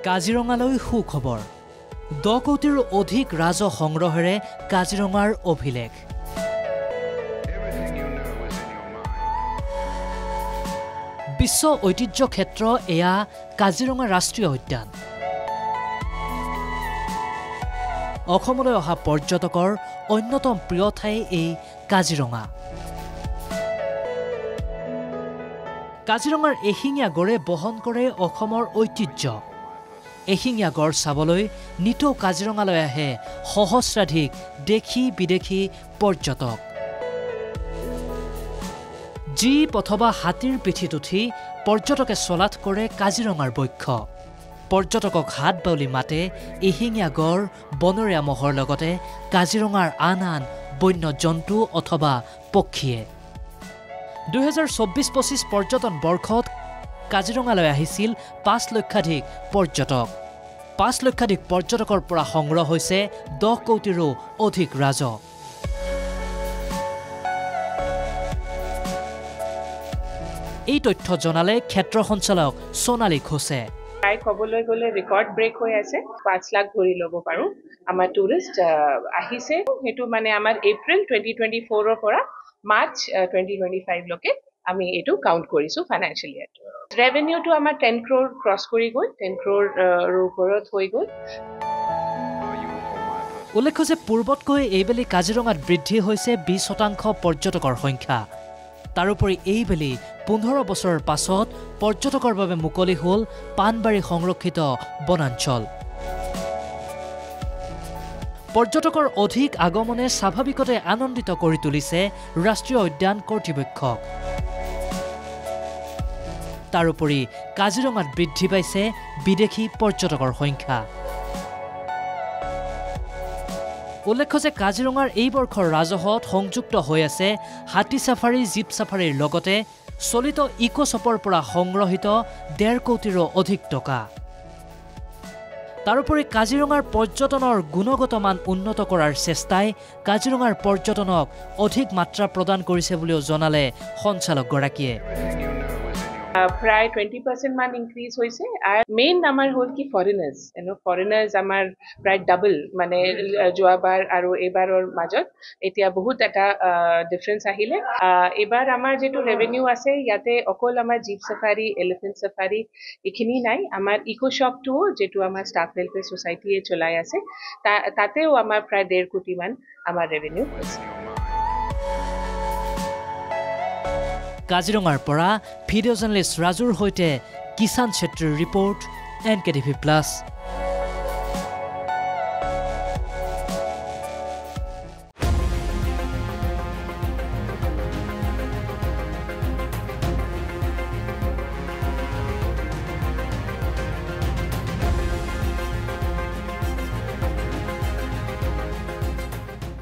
কাজিৰঙালৈ সুখবৰ 10 কোটিৰ অধিক ৰাজহ সংগ্ৰহেৰে কাজিৰঙাৰ অভিলেখ বিশ্ব ঐতিহ্য ক্ষেত্ৰ এয়া কাজিৰঙা ৰাষ্ট্ৰীয় উদ্যান অসমলৈ অহা পৰ্যটকৰ অন্যতম প্ৰিয় ঠাই এই কাজিৰঙা কাজিৰঙাৰ এশিঙীয়া গড়ে বহন কৰে অসমৰ ঐতিহ্য এশিঙীয়া গড় চাবলৈ নিতৌ কাজিৰঙালৈ আহে সহস্ৰাধিক দেশী বিদেশী পৰ্যটক জীপ অথবা হাতীৰ পিঠিত উঠি পৰ্যটকে চলাথ কৰে কাজিৰঙাৰ বক্ষ পৰ্যটকক হাত বাউলি মাতে এশিঙীয়া গড় বনৰীয়া মহৰ লগতে কাজিৰঙাৰ আন বন্য জন্তু অথবা পক্ষীয়ে 2024-25 পৰ্যটন বৰ্ষত কাজিৰঙালৈ আহিছিল 5 লক্ষাধিক পৰ্যটক 5 লক্ষাধিক পৰ্যটকৰ পৰা সংগ্ৰহ হৈছে 10 কোটিৰো অধিক ৰাজহ এই তথ্য জনালে ক্ষেত্ৰ সঞ্চালক সোণালী ঘোষে প্ৰায় ক'বলৈ গ'লে ৰেকৰ্ড ব্ৰেক হৈ আছে 5 লাখ ধৰি ল'ব পাৰো আমাৰ টুৰিষ্ট আহিছে হেতু মানে আমাৰ এপ্ৰিল 2024 ৰ পৰা মাৰ্চ 2025 লৈকে আমি এটো কাউন্ট কৰিছো ফাইনান্সিয়েল ইয়াৰ ৰেভিনিউটো আমাৰ 10 crore ক্ৰছ কৰি গ'ল 10 crore ওপৰত হৈ গ'ল উল্লেখ্য যে পূৰ্বতকৈ এইবেলি কাজিৰঙাত বৃদ্ধি হৈছে 20% পৰ্যটকৰ সংখ্যা তাৰোপৰি এইবেলি 15 বছৰৰ পাছত পৰ্যটকৰ বাবে মুকলি হ'ল পানবাৰী সংৰক্ষিত বনাঞ্চল পৰ্যটকৰ অধিক আগমনে স্বাভাৱিকতে আনন্দিত কৰি তুলিছে ৰাষ্ট্ৰীয় উদ্যান কৰ্তৃপক্ষক তাৰোপৰি কাজিৰঙাত বৃদ্ধি পাইছে বিদেশী পৰ্যটকৰ সংখ্যা উল্লেখ্য যে কাজিৰঙাৰ এই বৰ্ষৰ ৰাজহত সংযুক্ত হৈ আছে হাতী সাফাৰী জীপ সাফাৰীৰ লগতে চলিত ইকোশ্বপৰ পৰা সংগ্ৰহিত 1.5 কোটিৰো অধিক টকা তাৰোপৰি কাজিৰঙাৰ পৰ্যটনৰ গুণগত মান উন্নত কৰাৰ চেষ্টাই কাজিৰঙাৰ পৰ্যটনক অধিক মাত্ৰা প্ৰদান কৰিছে বুলিও জনালে সঞ্চালকগৰাকীয়ে প্ৰায় 20% মান ইনক্ৰিজ হৈছে আৰু মেইন আমাৰ হ'ল কি ফৰেনাৰ্ছ আমাৰ প্ৰায় ডাবল মানে যোৱাবাৰ আৰু এবাৰৰ মাজত এতিয়া বহুত এটা ডিফাৰেন্স আহিলে এবাৰ আমাৰ যেটো ৰেভিনিউ আছে ইয়াতে অকল আমাৰ জীপ সাফাৰী এলিফেন্ট সাফাৰী এখিনি নাই আমাৰ ইকোশ্বপটো যেটো আমাৰ ষ্টাফ ওয়েলফেয়াৰ সোসাইটিয়ে চলাই আছে তাতেও আমাৰ প্ৰায় 1.5 কোটি মান আমাৰ ৰেভিনিউ হৈছে কাজিৰঙাৰ পৰা ভিডিঅ' জাৰ্নেলিষ্ট ৰাজুৰ সৈতে কিষাণ ছেত্ৰীৰ ৰিপৰ্ট NKTV+